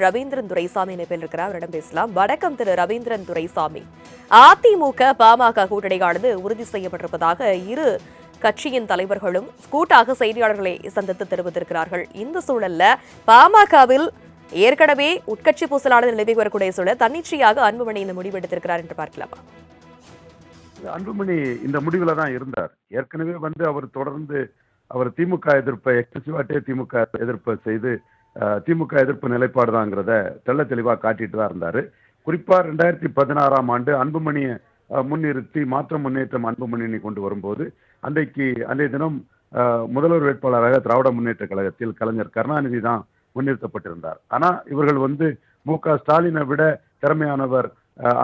ரவீந்திரன் துரைசாமி இணைப்பில் இருக்கிறார். அவரிடம் பேசலாம். வணக்கம் திரு ரவீந்திரன் துரைசாமி. அதிமுக பாமக கூட்டணியானது உறுதி செய்யப்பட்டிருப்பதாக இரு கட்சியின் தலைவர்களும் கூட்டாக செய்தியாளர்களை சந்தித்து தெரிவித்திருக்கிறார்கள். இந்த சூழல்ல பாமகவில் ஏற்கனவே உட்கட்சி பூசலானது நிலவி வரக்கூடிய சூழல் தன்னிச்சையாக அன்புமணி இந்த முடிவு எடுத்திருக்கிறார் என்று பார்க்கலாமா? அன்புமணி இந்த முடிவுல தான் இருந்தார். ஏற்கனவே அவர் தொடர்ந்து திமுக எதிர்ப்பை எக்ஸசிவாட்டே திமுக எதிர்ப்பை செய்து திமுக எதிர்ப்பு நிலைப்பாடு தாங்கிறத தெள்ள தெளிவா காட்டிட்டு தான் இருந்தாரு. குறிப்பா 2016ஆம் ஆண்டு அன்புமணியை முன்னிறுத்தி மாற்ற முன்னேற்றம் அன்புமணியை கொண்டு வரும்போது அன்றைய தினம் முதல்வர் வேட்பாளராக திராவிட முன்னேற்ற கழகத்தில் கலைஞர் கருணாநிதி தான் முன்னிறுத்தப்பட்டிருந்தார். ஆனா இவர்கள் மு.க. ஸ்டாலினை விட திறமையானவர்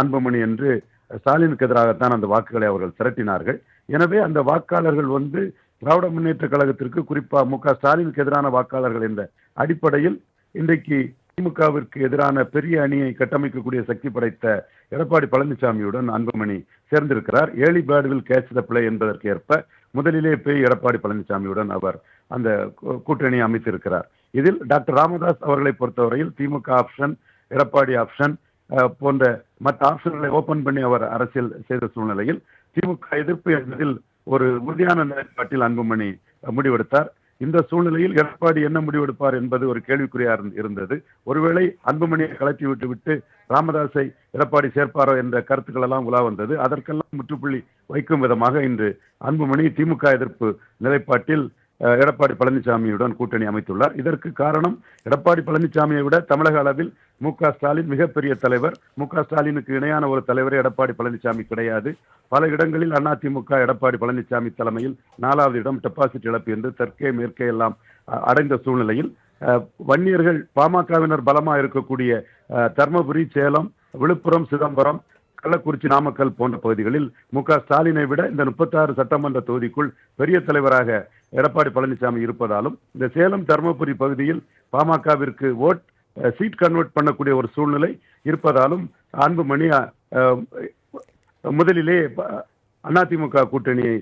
அன்புமணி என்று ஸ்டாலினுக்கு எதிராகத்தான் அந்த வாக்குகளை அவர்கள் திரட்டினார்கள். எனவே அந்த வாக்காளர்கள் திராவிட முன்னேற்ற கழகத்திற்கு குறிப்பா மு.க. ஸ்டாலினுக்கு எதிரான வாக்காளர்கள் என்ற அடிப்படையில் இன்றைக்கு திமுகவிற்கு எதிரான பெரிய அணியை கட்டமைக்கக்கூடிய சக்தி படைத்த எடப்பாடி பழனிசாமியுடன் அன்புமணி சேர்ந்திருக்கிறார். Early bird will catch the play என்பதற்கு ஏற்ப முதலிலே போய் எடப்பாடி பழனிசாமியுடன் அவர் அந்த கூட்டணி அமைத்திருக்கிறார். இதில் டாக்டர் ராமதாஸ் அவர்களை பொறுத்தவரையில் திமுக ஆப்ஷன், எடப்பாடி ஆப்ஷன் போன்ற மற்ற ஆப்ஷன்களை ஓபன் பண்ணி அவர் அரசியல் செய்த சூழ்நிலையில் திமுக எதிர்ப்பு என்பதில் ஒரு உறுதியான நிலைப்பாட்டில் அன்புமணி முடிவெடுத்தார். இந்த சூழ்நிலையில் எடப்பாடி என்ன முடிவெடுப்பார் என்பது ஒரு கேள்விக்குறியா இருந்தது. ஒருவேளை அன்புமணியை கலத்தி விட்டு ராமதாஸை எடப்பாடி சேர்ப்பாரோ என்ற கருத்துக்கள் எல்லாம் உலா வந்தது. அதற்கெல்லாம் முற்றுப்புள்ளி வைக்கும் விதமாக இன்று அன்புமணி திமுக எதிர்ப்பு நிலைப்பாட்டில் எடப்பாடி பழனிசாமியுடன் கூட்டணி அமைத்துள்ளார். இதற்கு காரணம் எடப்பாடி பழனிசாமியை விட தமிழக அளவில் மு.க. ஸ்டாலின் மிகப்பெரிய தலைவர். மு.க. ஸ்டாலினுக்கு இணையான ஒரு தலைவரே எடப்பாடி பழனிசாமி கிடையாது. பல இடங்களில் அதிமுக எடப்பாடி பழனிசாமி தலைமையில் 4வது இடம் டெபாசிட் இழப்பு என்று தெற்கே மேற்கே எல்லாம் அடைந்த சூழ்நிலையில் வன்னியர்கள் பாமகவினர் பலமா இருக்கக்கூடிய தர்மபுரி, சேலம், விழுப்புரம், சிதம்பரம், கள்ளக்குறிச்சி, நாமக்கல் போன்ற பகுதிகளில் மு.க. ஸ்டாலினை விட இந்த 36 சட்டமன்ற தொகுதிக்குள் பெரிய தலைவராக எடப்பாடி பழனிசாமி இருப்பதாலும் இந்த சேலம், தர்மபுரி பகுதியில் பாமகவிற்கு சீட் கன்வெர்ட் பண்ணக்கூடிய ஒரு சூழ்நிலை இருப்பதாலும் அன்புமணி முதலிலே அதிமுக கூட்டணியை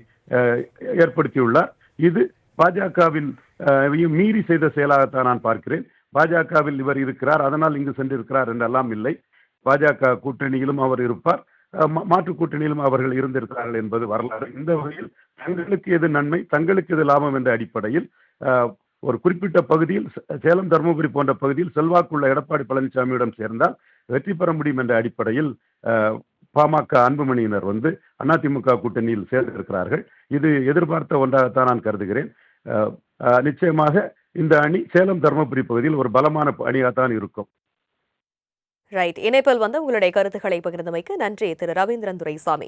ஏற்படுத்தியுள்ளார். இது பாஜகவின் மீறி செய்த செயலாகத்தான் நான் பார்க்கிறேன். பாஜகவில் இவர் இருக்கிறார், அதனால் இங்கு சென்றிருக்கிறார் என்றெல்லாம் இல்லை. பாஜக கூட்டணியிலும் அவர் இருப்பார், மாற்று கூட்டணியிலும் அவர்கள் இருந்திருக்கிறார்கள் என்பது வரலாறு. இந்த வகையில் தங்களுக்கு எது நன்மை, தங்களுக்கு எது லாபம் என்ற அடிப்படையில் ஒரு குறிப்பிட்ட பகுதியில் சேலம், தருமபுரி போன்ற பகுதியில் செல்வாக்குள்ள எடப்பாடி பழனிசாமியுடன் சேர்ந்தால் வெற்றி பெற முடியும் என்ற அடிப்படையில் பாமக அன்புமணியினர் அதிமுக கூட்டணியில் சேர்ந்திருக்கிறார்கள். இது எதிர்பார்த்த ஒன்றாகத்தான் நான் கருதுகிறேன். நிச்சயமாக இந்த அணி சேலம், தருமபுரி பகுதியில் ஒரு பலமான அணியாகத்தான் இருக்கும். ரைட். இணைப்பில் உங்களுடைய கருத்துக்களை பகிர்ந்தமைக்கு நன்றி திரு ரவீந்திரன் துரைசாமி.